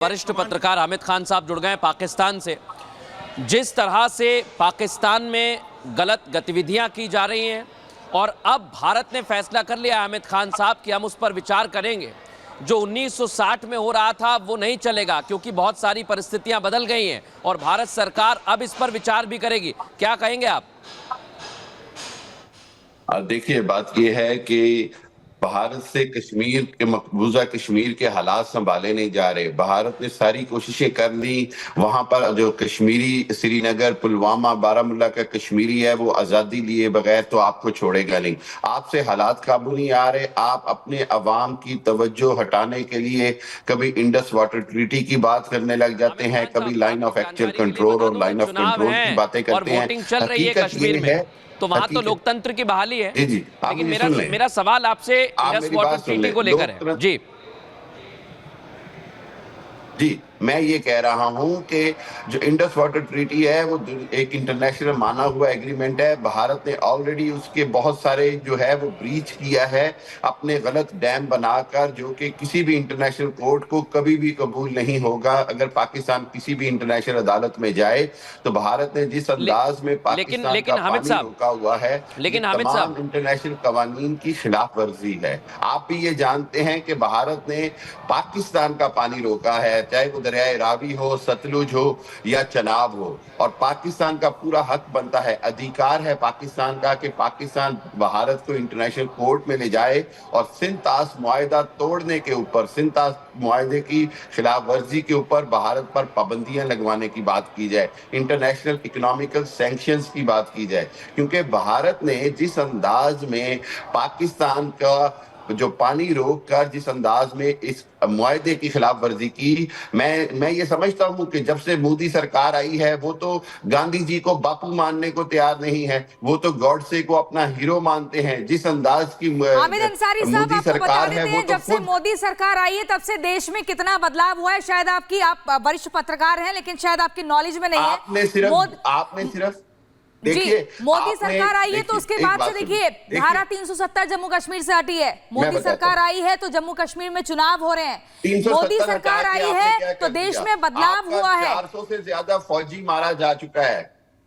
वरिष्ठ पत्रकार हामिद खान साहब जुड़ गए पाकिस्तान से। जिस तरह से पाकिस्तान में गलत गतिविधियां की जा रही हैं और अब भारत ने फैसला कर लिया हामिद खान साहब कि हम उस पर विचार करेंगे। जो 1960 में हो रहा था वो नहीं चलेगा, क्योंकि बहुत सारी परिस्थितियां बदल गई हैं और भारत सरकार अब इस पर विचार भी करेगी। क्या कहेंगे आप? देखिए, बात यह है कि भारत से कश्मीर के मकबूजा कश्मीर के हालात संभाले नहीं जा रहे। भारत ने सारी कोशिशें कर ली, वहां पर जो कश्मीरी श्रीनगर, पुलवामा, बारामूला का कश्मीरी है वो आजादी लिए बगैर तो आपको छोड़ेगा नहीं। आपसे हालात काबू नहीं आ रहे। आप अपने अवाम की तवज्जो हटाने के लिए कभी इंडस वाटर ट्रीटी की बात करने लग जाते हैं, कभी लाइन ऑफ एक्चुअल कंट्रोल और लाइन ऑफ कंट्रोल की बातें करते हैं। वोटिंग चल रही है कश्मीर में, तो वहां तो लोकतंत्र की बहाली है। जी, लेकिन मेरा सवाल आपसे इंडस वाटर ट्रीटी को लेकर है। जी, मैं ये कह रहा हूं कि जो इंडस वाटर ट्रीटी है वो एक इंटरनेशनल माना हुआ एग्रीमेंट है। भारत ने ऑलरेडी उसके बहुत सारे जो है वो ब्रीच किया है, अपने गलत डैम बनाकर, जो कि किसी भी इंटरनेशनल कोर्ट को कभी भी कबूल नहीं होगा। अगर पाकिस्तान किसी भी इंटरनेशनल अदालत में जाए तो भारत ने जिस अंदाज में पाकिस्तान का पानी रोका हुआ है, लेकिन तमाम इंटरनेशनल कवानीन की खिलाफ वर्जी है। आप भी ये जानते हैं कि भारत ने पाकिस्तान का पानी रोका है, चाहे वो दरियाए रावी हो, सतलुज हो या चनाब हो, और पाकिस्तान का पूरा हक बनता है, अधिकार है पाकिस्तान का कि पाकिस्तान भारत को इंटरनेशनल कोर्ट में ले जाए और सिंतास मुआहदा तोड़ने के ऊपर, सिंतास मुआहदे की खिलाफ वर्जी के ऊपर भारत पर पाबंदियां लगवाने की बात की जाए, इंटरनेशनल इकोनॉमिकल सैंक्शंस की बात की जाए। क्योंकि भारत ने जिस अंदाज में पाकिस्तान का जो पानी रोक कर जिस अंदाज में इस मुआहदे की खिलाफ वर्जी की, मैं ये समझता हूं कि जब से मोदी सरकार आई है वो तो गांधी जी को बापू मानने को तैयार नहीं है, वो तो गॉडसे को अपना हीरो मानते हैं। जिस अंदाज की हामिद अंसारी साहब, आपको बता देते हैं जब से मोदी सरकार आई है तब से देश में कितना बदलाव हुआ है। शायद आप वरिष्ठ पत्रकार हैं, लेकिन शायद आपकी नॉलेज में नहीं है। आपने सिर्फ जी, मोदी सरकार आई है तो उसके बाद से देखिए धारा 370 जम्मू कश्मीर से हटी है। मोदी सरकार आई है तो जम्मू कश्मीर में चुनाव हो रहे हैं। मोदी सरकार आई है तो देश में बदलाव हुआ है। 400 से ज्यादा फौजी मारा जा चुका है।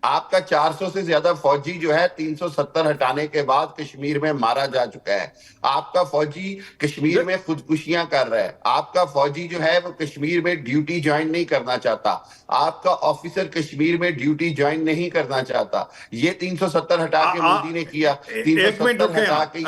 आपका 400 से ज्यादा फौजी जो है 370 हटाने के बाद कश्मीर में मारा जा चुका है। आपका फौजी कश्मीर में खुदकुशियां कर रहा है। आपका फौजी जो है वो कश्मीर में ड्यूटी ज्वाइन नहीं करना चाहता। आपका ऑफिसर कश्मीर में ड्यूटी ज्वाइन नहीं करना चाहता। ये 370 हटा के मोदी ने किया। 370 हटा के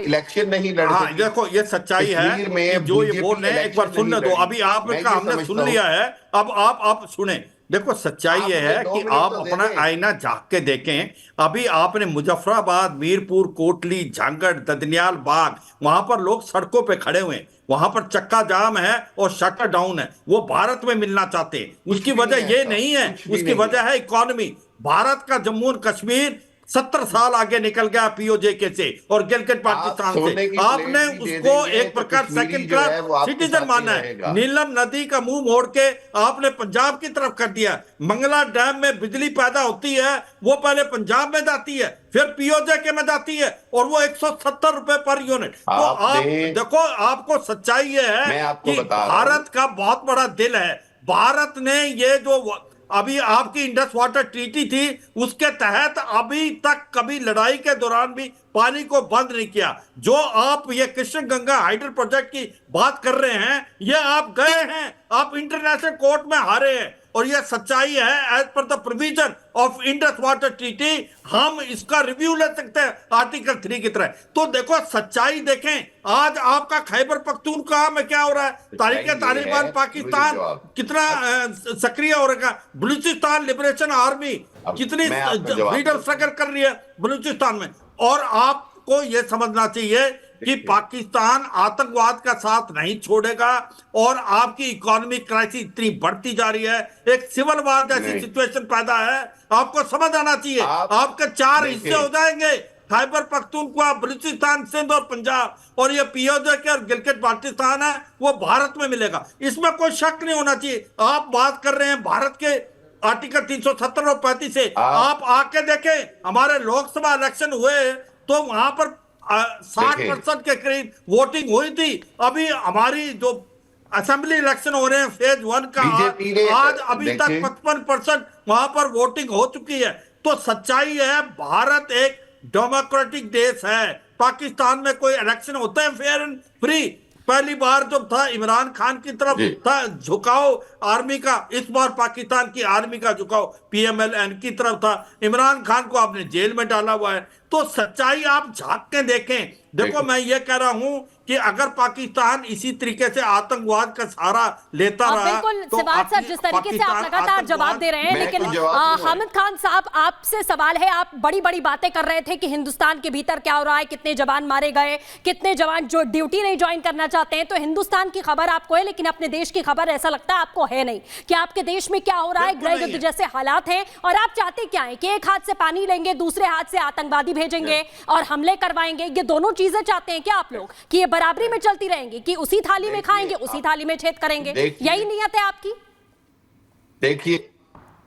इलेक्शन नहीं लड़। देखो ये सच्चाई है में जो ये बोल रहे हैं, एक बार सुनने दो। अभी आपका हमने सुन लिया है, अब आप सुने। देखो सच्चाई ये है कि आप अपना आईना झांक के देखें। अभी आपने मुजफ्फराबाद, मीरपुर, कोटली, झांगड़, ददनियाल बाग, वहां पर लोग सड़कों पे खड़े हुए हैं, वहां पर चक्का जाम है और शटर डाउन है। वो भारत में मिलना चाहते हैं। उसकी वजह ये नहीं है, उसकी वजह है इकोनॉमी। भारत का जम्मू और कश्मीर 70 साल आगे निकल गया पीओजे के से और गिलगित पाकिस्तान से। आपने उसको एक प्रकार सेकंड क्लास सिटीजन माना है। नीलम नदी का मुंह मोड़ के आपने पंजाब की तरफ कर दिया। मंगला डैम में बिजली पैदा होती है, वो पहले पंजाब में जाती है, फिर पीओजे के में जाती है, और वो 170 रुपए पर यूनिट। तो आप देखो, आपको सच्चाई ये है कि भारत का बहुत बड़ा दिल है। भारत ने ये जो अभी आपकी इंडस वाटर ट्रीटी थी, उसके तहत अभी तक कभी लड़ाई के दौरान भी पानी को बंद नहीं किया। जो आप ये कृष्ण गंगा हाइडल प्रोजेक्ट की बात कर रहे हैं, ये आप गए हैं, आप इंटरनेशनल कोर्ट में हारे हैं, और ये सच्चाई है। As per the provision of Indus water treaty हम इसका रिव्यू ले सकते हैं आर्टिकल 3 की तरह। तो देखो सच्चाई देखें। आज आपका खैबर पख्तूनख्वा में क्या हो रहा है, तालिबान पाकिस्तान कितना सक्रिय हो रहा है, बलूचिस्तान लिबरेशन आर्मी कितनी फ्रीडम स्ट्रगल कर रही है बलूचिस्तान में। और आपको यह समझना चाहिए कि पाकिस्तान आतंकवाद का साथ नहीं छोड़ेगा, और आपकी इकोनॉमिक क्राइसिस इतनी बढ़ती जा रही है, एक सिविल वार जैसी सिचुएशन पैदा है। आपको समझ आना चाहिए। आपके 4 हिस्से हो जाएंगे, खैबर पख्तूनख्वा, बलूचिस्तान, सिंध और पंजाब, और ये पीओजे के और गिलगित बाल्टिस्तान है वो भारत में मिलेगा। इसमें कोई शक नहीं होना चाहिए। आप बात कर रहे हैं भारत के आर्टिकल 370 और 35 से। आप आके देखें, हमारे लोकसभा इलेक्शन हुए तो वहां पर 60% के करीब वोटिंग हुई थी। अभी हमारी जो असेंबली इलेक्शन हो रहे हैं फेज 1 का आज अभी तक 55% वहां पर वोटिंग हो चुकी है। तो सच्चाई है भारत एक डेमोक्रेटिक देश है। पाकिस्तान में कोई इलेक्शन होता है फेयर एंड फ्री? पहली बार जब था इमरान खान की तरफ था झुकाव आर्मी का, इस बार पाकिस्तान की आर्मी का झुकाव पीएमएलएन की तरफ था। इमरान खान को आपने जेल में डाला हुआ है। तो सच्चाई आप झांक के देखें। देखो मैं ये कह रहा हूं कि अगर पाकिस्तान इसी तरीके से आतंकवाद का सहारा लेता रहा बिल्कुल तो सिवाज सर, जिस तरीके से आप लगातार जवाब दे रहे हैं, लेकिन हामिद खान साहब आपसे सवाल है, आप बड़ी बड़ी बातें कर रहे थे कि हिंदुस्तान के भीतर क्या हो रहा है, कितने जवान मारे गए, कितने जवान जो ड्यूटी नहीं ज्वाइन करना चाहते हैं। तो हिंदुस्तान की खबर आपको है, लेकिन अपने देश की खबर ऐसा लगता है आपको है नहीं कि आपके देश में क्या हो रहा है, गृह युद्ध जैसे हालात हैं। और आप चाहते क्या है कि एक हाथ से पानी लेंगे, दूसरे हाथ से आतंकवादी भेजेंगे और हमले करवाएंगे। ये दोनों चीजें चाहते हैं क्या आप लोग कि ये बराबरी में चलती रहेंगी, कि उसी थाली में खाएंगे उसी थाली में छेद करेंगे? यही नियत है आपकी? देखिए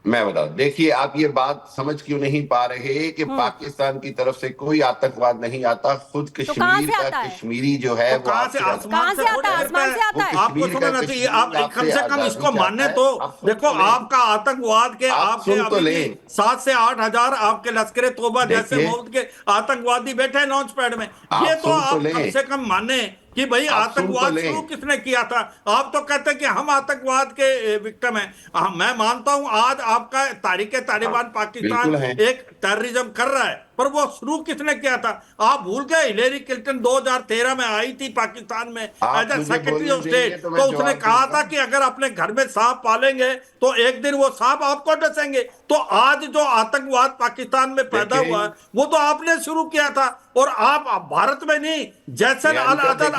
मैं बता, देखिए आप ये बात समझ क्यों नहीं पा रहे कि पाकिस्तान की तरफ से कोई आतंकवाद नहीं आता। खुद कश्मीर का कश्मीरी जो है वो कहां से आसमान से आता है? आपको समझना चाहिए। आप कम से कम इसको मानने तो देखो, आपका आतंकवाद के आपके 7 से 8 हजार आपके लश्कर तोबा जैसे मौत के आतंकवादी बैठे हैं लॉन्च पैड में। ये तो आप कम से कम माने कि भाई आतंकवाद शुरू किसने किया था। आप तो कहते हैं कि हम आतंकवाद के विक्टिम हैं। मैं मानता हूं आज आपका तारीख तालिबान पाकिस्तान एक टेररिज्म कर रहा है, पर वो शुरू किसने किया था? आप भूल गए हिलेरी क्लिंटन 2013 में आई थी पाकिस्तान में as a secretary of state, तो उसने कहा था कि अगर अपने घर में सांप पालेंगे तो एक दिन वो सांप आपको डसेंगे। तो आज जो आतंकवाद पाकिस्तान में पैदा हुआ है वो तो आपने शुरू किया था, और आप भारत में नहीं, जैसे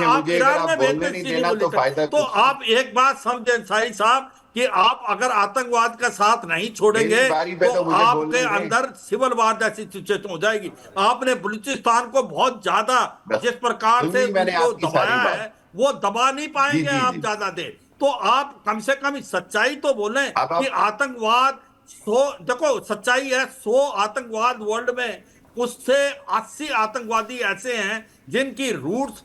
आप ईरान में भेजते। तो आप एक बात समझें शाही साहब कि आप अगर आतंकवाद का साथ नहीं छोड़ेंगे तो आपके अंदर सिविल वार जैसी सिचुएशन हो जाएगी। आपने बलूचिस्तान को बहुत ज्यादा जिस प्रकार से उनको दबाया है वो दबा नहीं पाएंगे आप ज्यादा देर। तो आप कम से कम सच्चाई तो बोलें कि आतंकवाद देखो सच्चाई है 100 आतंकवाद वर्ल्ड में, उससे 80 आतंकवादी ऐसे हैं जिनकी रूट्स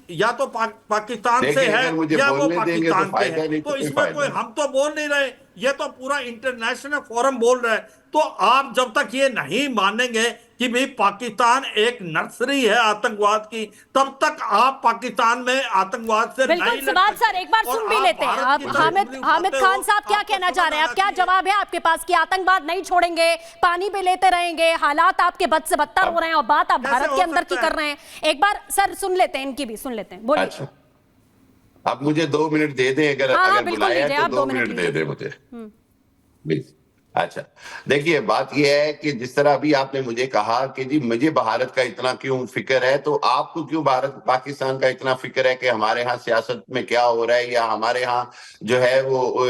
या तो पाकिस्तान से है या वो पाकिस्तान के हैं। तो इसमें कोई हम तो बोल नहीं रहे, ये तो पूरा इंटरनेशनल फोरम बोल रहा है। तो आप जब तक ये नहीं मानेंगे कि भाई पाकिस्तान एक नर्सरी है आतंकवाद की, तब तक आप पाकिस्तान में आतंकवाद से नहीं लड़। सर एक बार सुन भी लेते हैं आप हामिद खान साहब क्या कहना चाह रहे हैं, आप क्या जवाब है आपके पास कि आतंकवाद नहीं छोड़ेंगे, पानी पे लेते रहेंगे, हालात आपके बद से बदतर हो रहे हैं और बात आप भारत के अंदर की कर रहे हैं। एक बार सर सुन लेते हैं, इनकी भी सुन लेते हैं, बोलिए। अब मुझे 2 मिनट दे दें, अगर बुलाया तो 2 मिनट दे दें मुझे प्लीज। अच्छा देखिए बात यह है कि जिस तरह अभी आपने मुझे कहा कि जी मुझे भारत का इतना क्यों फिक्र है, तो आपको क्यों भारत पाकिस्तान का इतना फिक्र है कि हमारे यहाँ सियासत में क्या हो रहा है या हमारे यहाँ जो है वो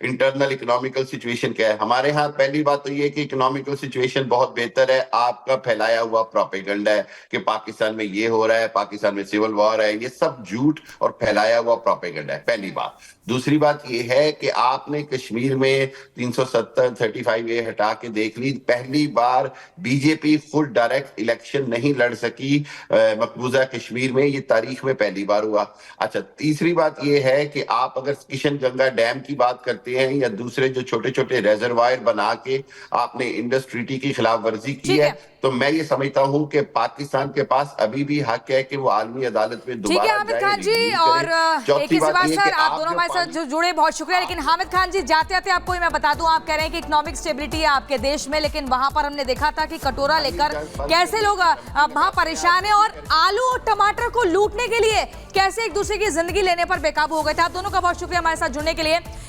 इंटरनल इकोनॉमिकल सिचुएशन क्या है। हमारे यहाँ पहली बात तो ये कि इकोनॉमिकल सिचुएशन बहुत बेहतर है। आपका फैलाया हुआ प्रोपेगेंडा है कि पाकिस्तान में ये हो रहा है, पाकिस्तान में सिविल वॉर है, ये सब झूठ और फैलाया हुआ प्रोपेगेंडा है, पहली बात। दूसरी बात ये है कि आपने कश्मीर में 370-35 हटा के देख ली, पहली बार बीजेपी खुद डायरेक्ट इलेक्शन नहीं लड़ सकी मकबूजा कश्मीर में, ये तारीख में पहली बार हुआ। अच्छा तीसरी बात ये है कि आप अगर किशन गंगा डैम की बात करते हैं या दूसरे जो छोटे छोटे रिजर्वायर बना के आपने इंडस ट्रीटी की खिलाफ वर्जी की है, तो मैं ये समझता हूं कि पाकिस्तान के पास अभी भी हक है कि वो आलमी अदालत में दोबारा जाए। हामिद खान जी और सर आप दोनों हमारे साथ जो जुड़े बहुत शुक्रिया। लेकिन हामिद खान जी जाते जाते आपको मैं बता दूं, आप कह रहे हैं कि इकोनॉमिक स्टेबिलिटी है आपके देश में, लेकिन वहां पर हमने देखा था कि कटोरा लेकर कैसे लोग वहां परेशान है और आलू और टमाटर को लूटने के लिए कैसे एक दूसरे की जिंदगी लेने पर बेकाबू हो गए थे। आप दोनों का बहुत शुक्रिया हमारे साथ जुड़ने के लिए।